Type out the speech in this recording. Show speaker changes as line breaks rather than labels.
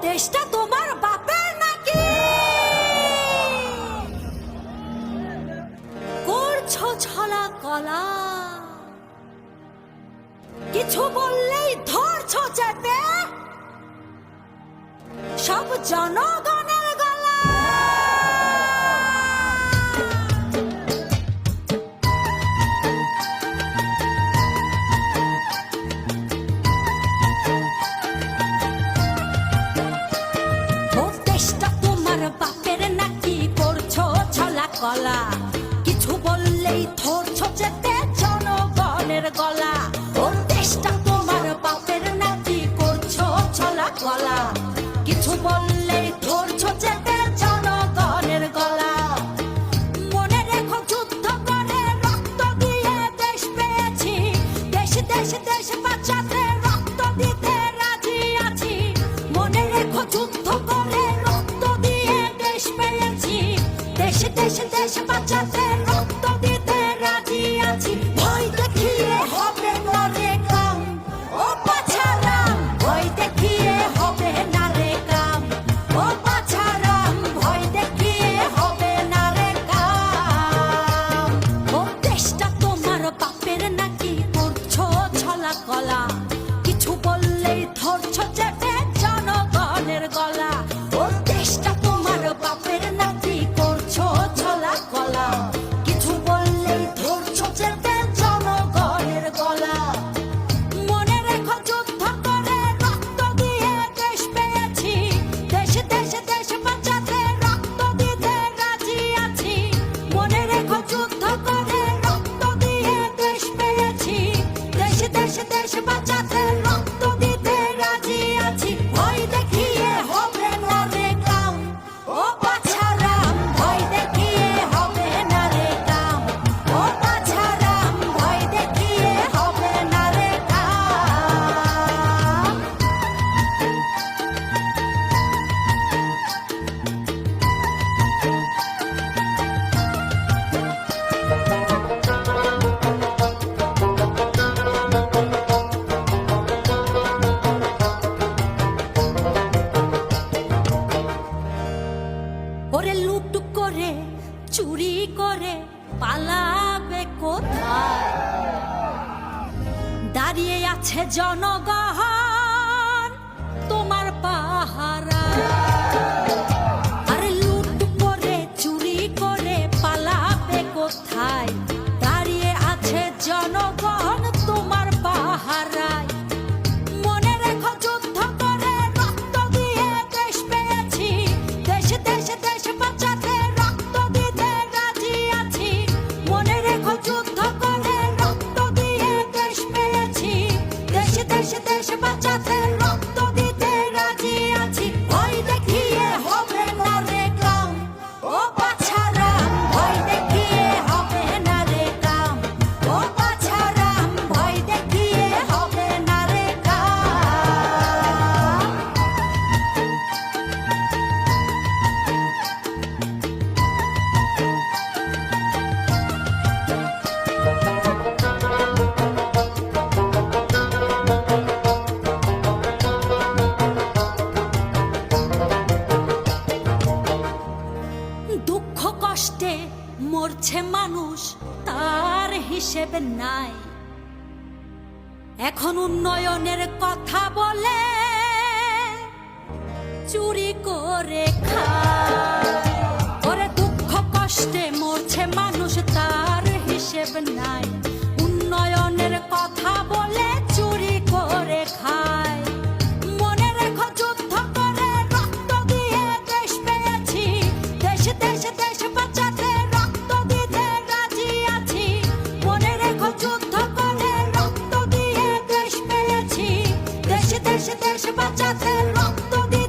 দেশটা তোমার বাপের নাকি? করছো ছলা কলা, কিছু বললেই ধরছো চেপে সব জনগণের গলা। ও দেশটা তোমার বাপের নাকি? করছো ছলা কলা, কিছু বললেই ধরছো চেপে জনগণের গলা। ও দেশটা তোমার বাপের নাকি? করছো ছলা কলা, কিছু বললেই ধরছো চেপে জনগণের গলা। মনে রেখো যুদ্ধ করে রক্ত দিয়ে দেশ পেয়েছি, দেশ দেশ দেশ বাঁচাতে রক্ত দিতে রাজি আছি। মনে রেখো যুদ্ধ করে রক্ত দিয়ে দেশ পেয়েছি, দেশ দেশ দেশ বাঁচাতে রক্ত দিতে রাজি আছি। ভয় দেখিয়ে হবে না রে কাম, ও পাছারাম, ভয় দেখিয়ে হবে না রে কাম, ও পাছারাম, ভয় দেখিয়ে হবে না রে কাম। ও দেশটা তোমার বাপের নাকি? করছো ছলা কলা, কিছু বললেই ধরছো চেপে জনগণের গলা। ও দেশটা তোমার বাপের নাকি? করছো ছলা কলা, কিছু বললেই ধরছো চেপে জনগণের গলা। মনে রেখো যুদ্ধ করে রক্ত দিয়ে দেশ পেয়েছি, দেশ দেশ দেশ বাঁচাতে রক্ত দিতে রাজি আছি। মনে রেখো যুদ্ধ করে রক্ত দিয়ে দেশ পেয়েছি, দেশ দেশ দেশ বাঁচাতে রক্ত দিতে রাজি আছি। ভয় দেখিয়ে হবে না রে কাম, ও পাছারাম, ভয় দেখিয়ে হবে না রে কাম, ও পাছারাম, ভয় দেখিয়ে হবে না রে কাম। ওরে লুট করে চুরি করে পালাবে কোথায়? দাঁড়িয়ে আছে জনগণ তোমার পাহারা। আরে লুট করে চুরি করে পালাবে কোথায়? দাঁড়িয়ে আছে জনগণ তোমার পাহারায়। মনে রেখো যুদ্ধ করে রক্ত দিয়ে দেশ পেয়েছি, দেশ দেশ দেশ বাঁচাতে রক্ত দিতে রাজি আছি। মনে রেখো যুদ্ধ করে রক্ত দিয়ে দেশ পেয়েছি, দেশ দেশ দেশ বাঁচাতে রক্ত দিতে রাজি আছি। ভয় দেখিয়ে হবে না রে কাম, ও পাছারাম, ভয় দেখিয়ে হবে না রে কাম, ও পাছারাম, ভয় দেখিয়ে হবে না রে কাম। দুঃখ কষ্টে মরছে মানুষ, তার হিসেব নাই। এখন উন্নয়নের কথা বলে চুরি করে খায়। ওরে দুঃখ কষ্টে মরছে মানুষ, তার হিসেব নাই। উন্নয়নের কথা বলে চুরি করে খায়। মনে রেখো যুদ্ধ করে রক্ত দিয়ে দেশ পেয়েছি, দেশ দেশ দেশ বাঁচাতে রক্ত দিতে রাজি আছি। মনে রেখো যুদ্ধ করে রক্ত দিয়ে দেশ পেয়েছি, দেশ দেশ দেশ বাঁচাতে রক্ত দিয়ে